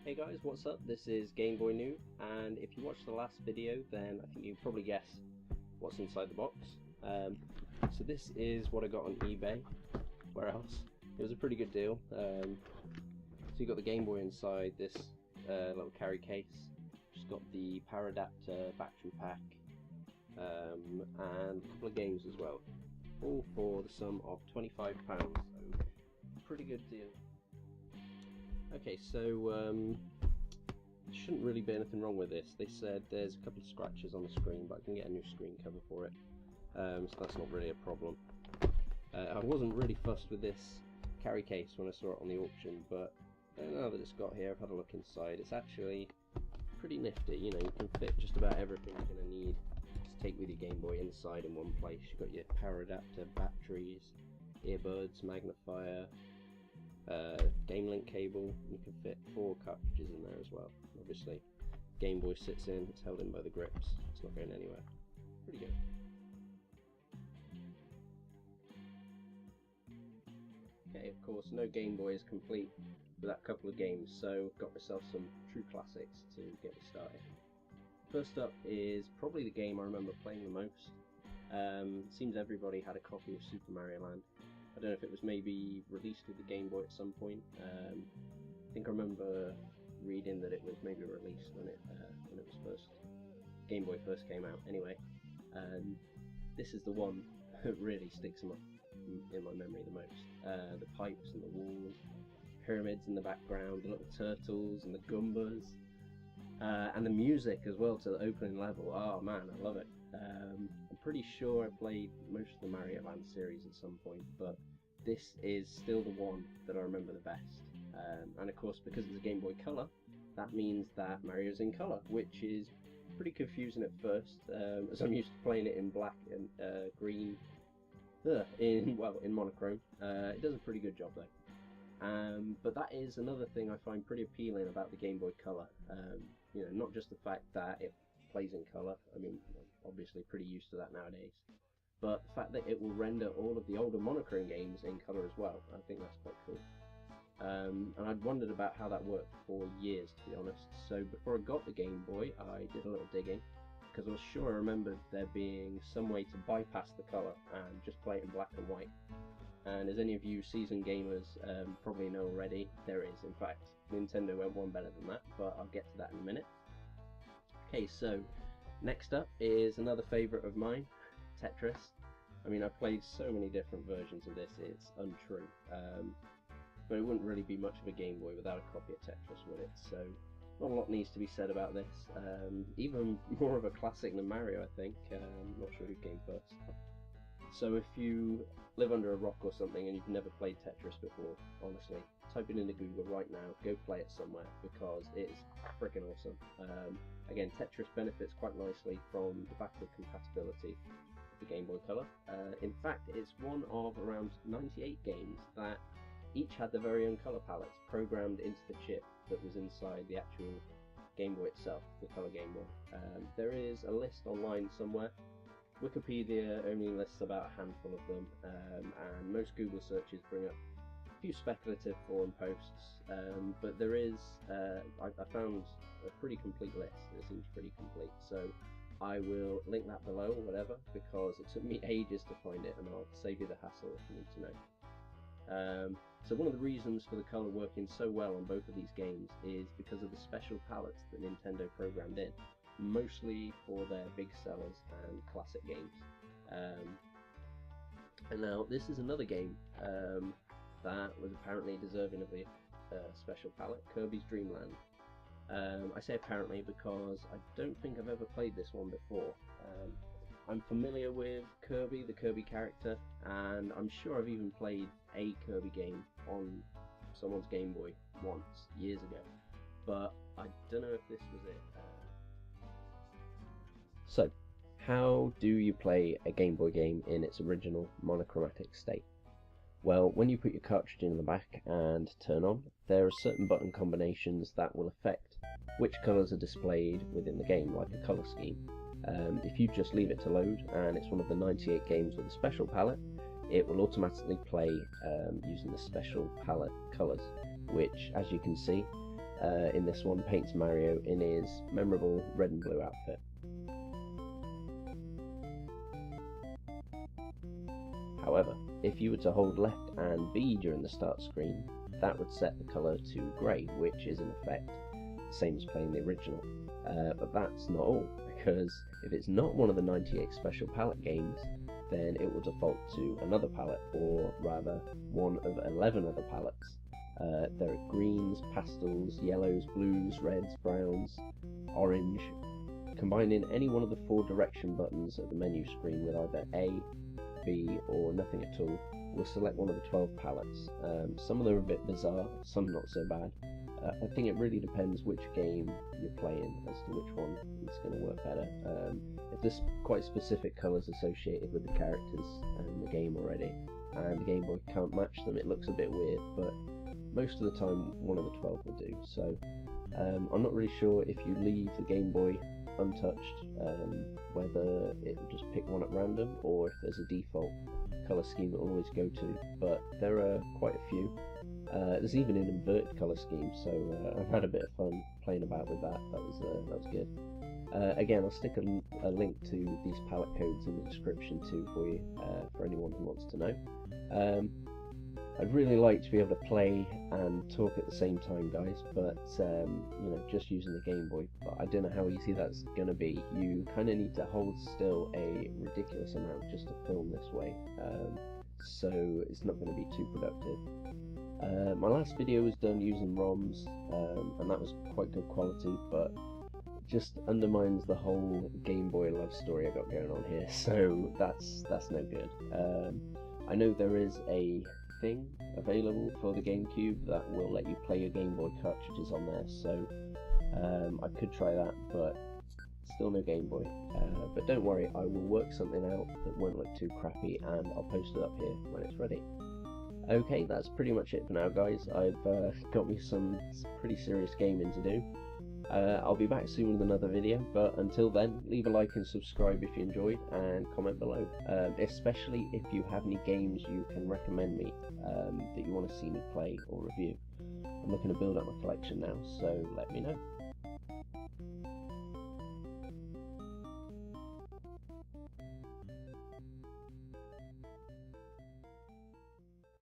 Hey guys, what's up? This is Game Boy New, and if you watched the last video, then I think you probably guess what's inside the box. So this is what I got on eBay. Where else? It was a pretty good deal. So you got the Game Boy inside this little carry case. Just got the power adapter, battery pack, and a couple of games as well. All for the sum of £25. So pretty good deal. Okay, so shouldn't really be anything wrong with this. They said there's a couple of scratches on the screen, but I can get a new screen cover for it, so that's not really a problem. I wasn't really fussed with this carry case when I saw it on the auction, but now that it's got here, I've had a look inside. It's actually pretty nifty. You know, you can fit just about everything you're going to need to take with your Game Boy inside in one place. You've got your power adapter, batteries, earbuds, magnifier, Game Link cable. You can fit 4 cartridges in there as well. Obviously, Game Boy sits in, it's held in by the grips, it's not going anywhere. Pretty good. Okay, of course, no Game Boy is complete without a couple of games, so got myself some true classics to get me started. First up is probably the game I remember playing the most. Seems everybody had a copy of Super Mario Land. I don't know if it was maybe released with the Game Boy at some point. I think I remember reading that it was maybe released when it was first, Game Boy first came out. Anyway, this is the one that really sticks in my memory the most. The pipes and the walls, pyramids in the background, the little turtles and the Goombas, and the music as well to the opening level. Oh man, I love it. I'm pretty sure I played most of the Mario Land series at some point, but this is still the one that I remember the best. And of course, because it's a Game Boy Color, that means that Mario's in color, which is pretty confusing at first, as I'm used to playing it in black and green, in monochrome. It does a pretty good job though. But that is another thing I find pretty appealing about the Game Boy Color. You know, not just the fact that it plays in color. I mean, obviously pretty used to that nowadays, but the fact that it will render all of the older monochrome games in color as well, I think that's quite cool. And I'd wondered about how that worked for years, to be honest. So before I got the Game Boy, I did a little digging, because I was sure I remembered there being some way to bypass the color and just play it in black and white. And as any of you seasoned gamers probably know already, there is. In fact, Nintendo went one better than that, but I'll get to that in a minute. Okay, so next up is another favourite of mine, Tetris. I mean, I've played so many different versions of this, it's untrue. But it wouldn't really be much of a Game Boy without a copy of Tetris, would it? So, not a lot needs to be said about this. Even more of a classic than Mario, I think. Not sure who came first. So if you live under a rock or something and you've never played Tetris before, honestly, type it into Google right now, go play it somewhere, because it is freaking awesome. Again, Tetris benefits quite nicely from the backward compatibility of the Game Boy Color. In fact, it's one of around 98 games that each had their very own color palettes programmed into the chip that was inside the actual Game Boy itself, the Color Game Boy. There is a list online somewhere. Wikipedia only lists about a handful of them, and most Google searches bring up a few speculative forum posts, but there is, I found a pretty complete list. It seems pretty complete, so I will link that below or whatever, because it took me ages to find it, and I'll save you the hassle if you need to know. So one of the reasons for the colour working so well on both of these games is because of the special palettes that Nintendo programmed in, mostly for their big sellers and classic games. And now this is another game that was apparently deserving of the special palette, Kirby's Dream Land. I say apparently because I don't think I've ever played this one before. I'm familiar with Kirby, the Kirby character, and I'm sure I've even played a Kirby game on someone's Game Boy once, years ago, but I don't know if this was it. So, how do you play a Game Boy game in its original monochromatic state? Well, when you put your cartridge in the back and turn on, there are certain button combinations that will affect which colours are displayed within the game, like a colour scheme. If you just leave it to load, and it's one of the 98 games with a special palette, it will automatically play using the special palette colours, which, as you can see, in this one, paints Mario in his memorable red and blue outfit. However, if you were to hold left and B during the start screen, that would set the colour to grey, which is in effect the same as playing the original. But that's not all, because if it's not one of the 98 special palette games, then it will default to another palette, or rather one of 11 other palettes. There are greens, pastels, yellows, blues, reds, browns, orange. Combining any one of the 4 direction buttons at the menu screen with either A, B or nothing at all, will select one of the 12 palettes. Some of them are a bit bizarre, some not so bad. I think it really depends which game you're playing as to which one is going to work better. If there's quite specific colours associated with the characters and the game already, and the Game Boy can't match them, it looks a bit weird, but most of the time one of the 12 will do. So I'm not really sure if you leave the Game Boy untouched, whether it will just pick one at random, or if there's a default colour scheme it will always go to, but there are quite a few. There's even an inverted colour scheme, so I've had a bit of fun playing about with that. That was good. Again, I'll stick a link to these palette codes in the description too for you, for anyone who wants to know. I'd really like to be able to play and talk at the same time, guys, but you know, just using the Game Boy, but I don't know how easy that's going to be. You kind of need to hold still a ridiculous amount just to film this way, so it's not going to be too productive. My last video was done using ROMs, and that was quite good quality, but it just undermines the whole Game Boy love story I got going on here, so that's no good. I know there is a thing available for the GameCube that will let you play your Game Boy cartridges on there, so I could try that, but still no Game Boy. But don't worry, I will work something out that won't look too crappy, and I'll post it up here when it's ready. Okay, that's pretty much it for now, guys. I've got me some pretty serious gaming to do. I'll be back soon with another video, but until then, leave a like and subscribe if you enjoyed, and comment below, especially if you have any games you can recommend me that you want to see me play or review. I'm looking to build up my collection now, so let me know.